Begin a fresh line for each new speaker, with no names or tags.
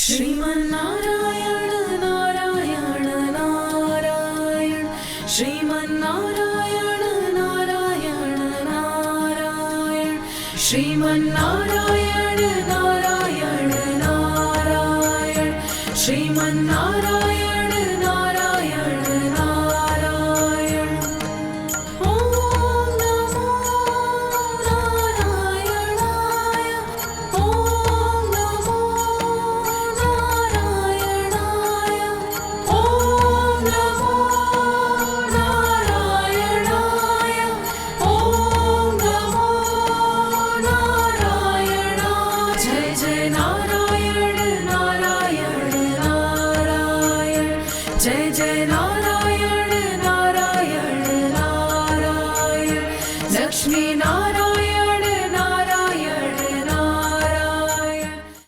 श्रीमन्नारायण नारायण नारायण श्रीमन्नारायण नारायण नारायण श्रीमन्नारायण नारायण नारायण श्रीमन्नारायण नारायण नारायण। ॐ नमो नारायणाय ॐ नमो नारायणाय ॐ नमो नारायणाय ॐ नमो नारायणाय। जय जय नारायण।